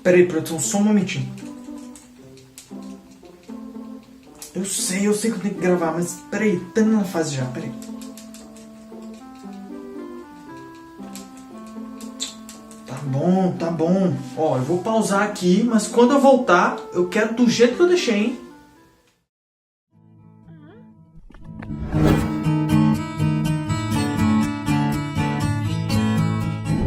Peraí, produção, só um momentinho. Eu sei que eu tenho que gravar, mas peraí, tá na fase já, peraí. Tá bom. Ó, eu vou pausar aqui, mas quando eu voltar, eu quero do jeito que eu deixei, hein?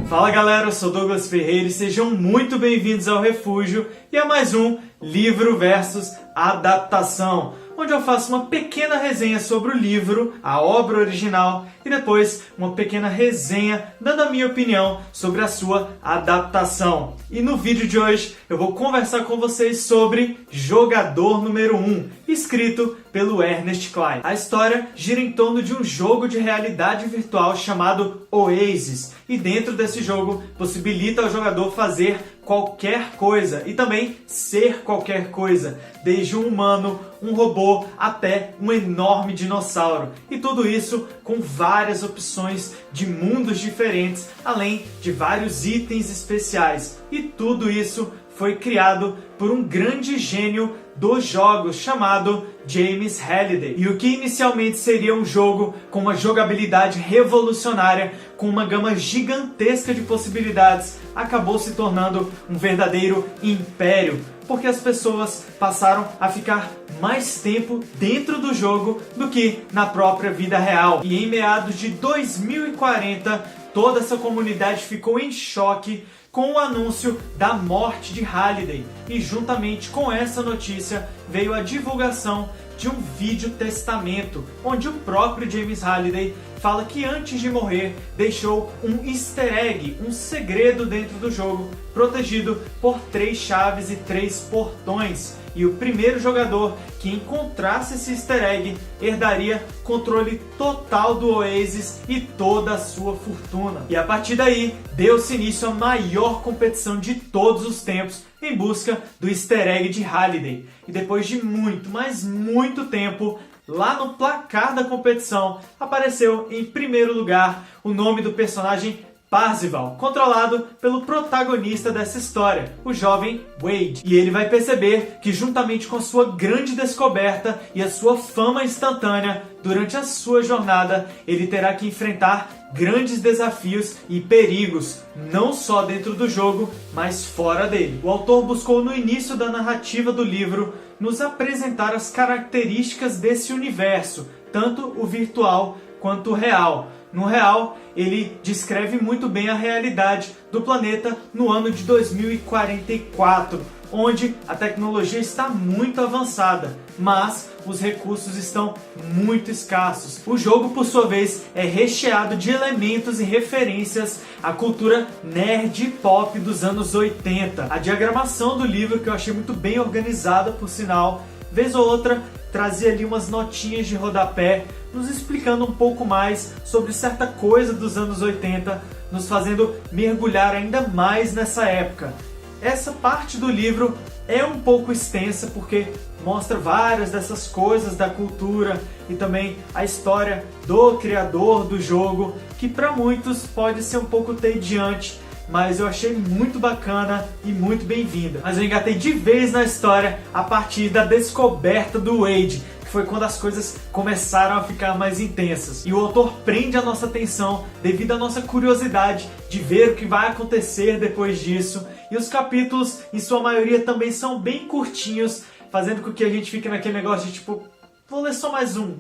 Fala galera, eu sou Douglas Ferreira e sejam muito bem-vindos ao Refúgio e a mais um Livro versus Adaptação, onde eu faço uma pequena resenha sobre o livro, a obra original, e depois uma pequena resenha dando a minha opinião sobre a sua adaptação. E no vídeo de hoje eu vou conversar com vocês sobre Jogador Número 1, escrito pelo Ernest Cline. A história gira em torno de um jogo de realidade virtual chamado Oasis, e dentro desse jogo possibilita ao jogador fazer qualquer coisa e também ser qualquer coisa, desde um humano, um robô até um enorme dinossauro, e tudo isso com várias opções de mundos diferentes, além de vários itens especiais, e tudo isso foi criado por um grande gênio dos jogos chamado James Halliday. E o que inicialmente seria um jogo com uma jogabilidade revolucionária, com uma gama gigantesca de possibilidades, acabou se tornando um verdadeiro império, porque as pessoas passaram a ficar mais tempo dentro do jogo do que na própria vida real. E em meados de 2040, toda essa comunidade ficou em choque com o anúncio da morte de Halliday, e juntamente com essa notícia veio a divulgação de um vídeo testamento, onde o próprio James Halliday fala que antes de morrer deixou um easter egg, um segredo dentro do jogo, protegido por 3 chaves e 3 portões. E o primeiro jogador que encontrasse esse easter egg herdaria controle total do Oasis e toda a sua fortuna. E a partir daí, deu-se início à maior competição de todos os tempos em busca do easter egg de Halliday. E depois de muito, mas muito tempo, lá no placar da competição, apareceu em primeiro lugar o nome do personagem Parzival, controlado pelo protagonista dessa história, o jovem Wade. E ele vai perceber que, juntamente com a sua grande descoberta e a sua fama instantânea, durante a sua jornada, ele terá que enfrentar grandes desafios e perigos, não só dentro do jogo, mas fora dele. O autor buscou no início da narrativa do livro nos apresentar as características desse universo, tanto o virtual quanto o real. No real, ele descreve muito bem a realidade do planeta no ano de 2044, onde a tecnologia está muito avançada, mas os recursos estão muito escassos. O jogo, por sua vez, é recheado de elementos e referências à cultura nerd pop dos anos 80. A diagramação do livro, que eu achei muito bem organizada, por sinal, vez ou outra trazia ali umas notinhas de rodapé, nos explicando um pouco mais sobre certa coisa dos anos 80, nos fazendo mergulhar ainda mais nessa época. Essa parte do livro é um pouco extensa, porque mostra várias dessas coisas da cultura e também a história do criador do jogo, que para muitos pode ser um pouco tediante, mas eu achei muito bacana e muito bem-vinda. Mas eu engatei de vez na história a partir da descoberta do Wade, que foi quando as coisas começaram a ficar mais intensas. E o autor prende a nossa atenção devido à nossa curiosidade de ver o que vai acontecer depois disso. E os capítulos, em sua maioria, também são bem curtinhos, fazendo com que a gente fique naquele negócio de tipo, vou ler só mais um.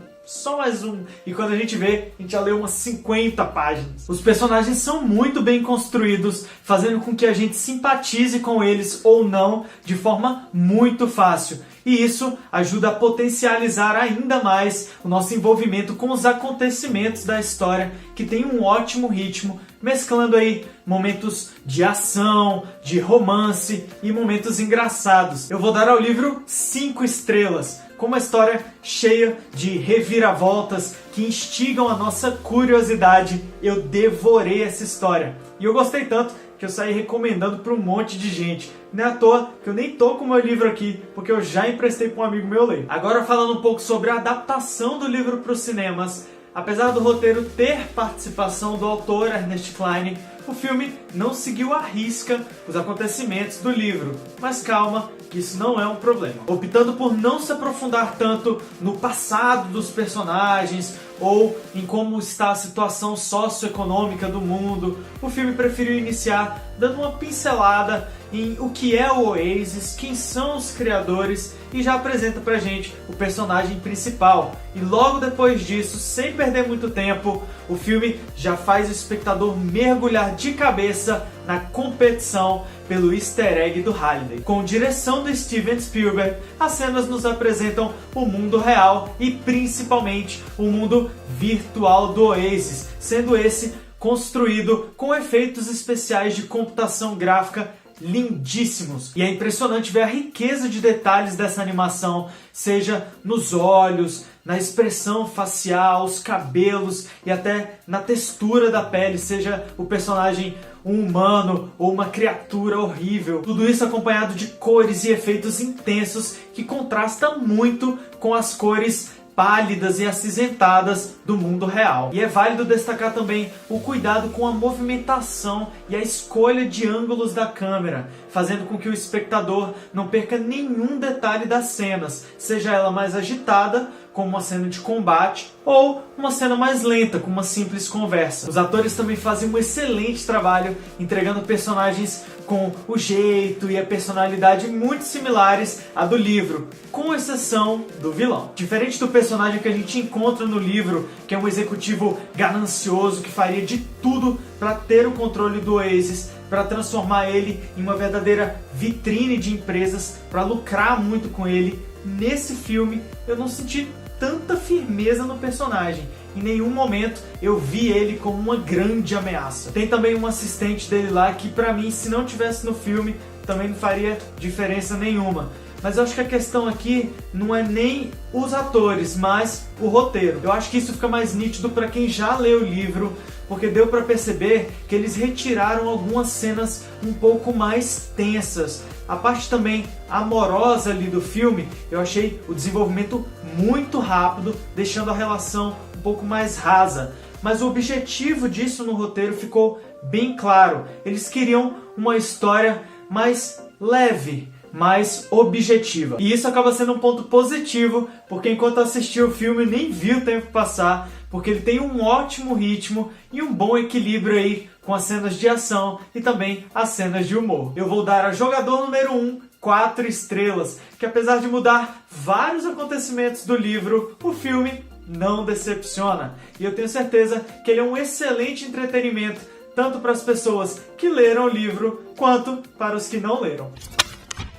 E quando a gente vê, a gente já leu umas 50 páginas. Os personagens são muito bem construídos, fazendo com que a gente simpatize com eles ou não de forma muito fácil. E isso ajuda a potencializar ainda mais o nosso envolvimento com os acontecimentos da história, que tem um ótimo ritmo, mesclando aí momentos de ação, de romance e momentos engraçados. Eu vou dar ao livro 5 estrelas. Com uma história cheia de reviravoltas que instigam a nossa curiosidade, eu devorei essa história. E eu gostei tanto que eu saí recomendando para um monte de gente. Não é à toa que eu nem tô com o meu livro aqui, porque eu já emprestei para um amigo meu ler. Agora, falando um pouco sobre a adaptação do livro para os cinemas, apesar do roteiro ter participação do autor Ernest Cline, o filme não seguiu à risca os acontecimentos do livro, mas calma, que isso não é um problema. Optando por não se aprofundar tanto no passado dos personagens ou em como está a situação socioeconômica do mundo, o filme preferiu iniciar dando uma pincelada em o que é o Oasis, quem são os criadores e já apresenta pra gente o personagem principal. E logo depois disso, sem perder muito tempo, o filme já faz o espectador mergulhar de cabeça na competição pelo easter egg do Halliday. Com direção do Steven Spielberg, as cenas nos apresentam o mundo real e principalmente o mundo virtual do Oasis, sendo esse construído com efeitos especiais de computação gráfica lindíssimos. E é impressionante ver a riqueza de detalhes dessa animação, seja nos olhos, na expressão facial, os cabelos e até na textura da pele, seja o personagem um humano ou uma criatura horrível. Tudo isso acompanhado de cores e efeitos intensos que contrastam muito com as cores pálidas e acinzentadas do mundo real. E é válido destacar também o cuidado com a movimentação e a escolha de ângulos da câmera, fazendo com que o espectador não perca nenhum detalhe das cenas, seja ela mais agitada, como uma cena de combate, ou uma cena mais lenta, como uma simples conversa. Os atores também fazem um excelente trabalho, entregando personagens com o jeito e a personalidade muito similares à do livro, com exceção do vilão. Diferente do personagem que a gente encontra no livro, que é um executivo ganancioso que faria de tudo para ter o controle do Oasis, para transformar ele em uma verdadeira vitrine de empresas, para lucrar muito com ele, nesse filme eu não senti tanta firmeza no personagem. Em nenhum momento eu vi ele como uma grande ameaça. Tem também um assistente dele lá que, pra mim, se não tivesse no filme, também não faria diferença nenhuma. Mas eu acho que a questão aqui não é nem os atores, mas o roteiro. Eu acho que isso fica mais nítido para quem já leu o livro, porque deu para perceber que eles retiraram algumas cenas um pouco mais tensas. A parte também amorosa ali do filme, eu achei o desenvolvimento muito rápido, deixando a relação um pouco mais rasa. Mas o objetivo disso no roteiro ficou bem claro. Eles queriam uma história mais leve, mais objetiva. E isso acaba sendo um ponto positivo, porque enquanto assistia o filme nem vi o tempo passar, porque ele tem um ótimo ritmo e um bom equilíbrio aí com as cenas de ação e também as cenas de humor. Eu vou dar a jogador número 1 4 estrelas, que apesar de mudar vários acontecimentos do livro, o filme não decepciona. E eu tenho certeza que ele é um excelente entretenimento, tanto para as pessoas que leram o livro, quanto para os que não leram.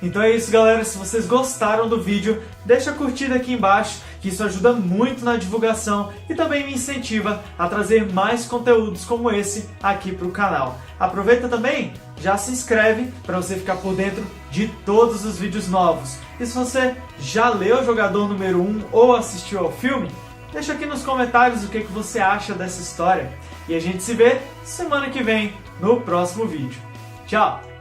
Então é isso, galera. Se vocês gostaram do vídeo, deixa a curtida aqui embaixo, que isso ajuda muito na divulgação e também me incentiva a trazer mais conteúdos como esse aqui para o canal. Aproveita também, já se inscreve para você ficar por dentro de todos os vídeos novos. E se você já leu o Jogador número 1 ou assistiu ao filme, deixa aqui nos comentários o que você acha dessa história. E a gente se vê semana que vem no próximo vídeo. Tchau!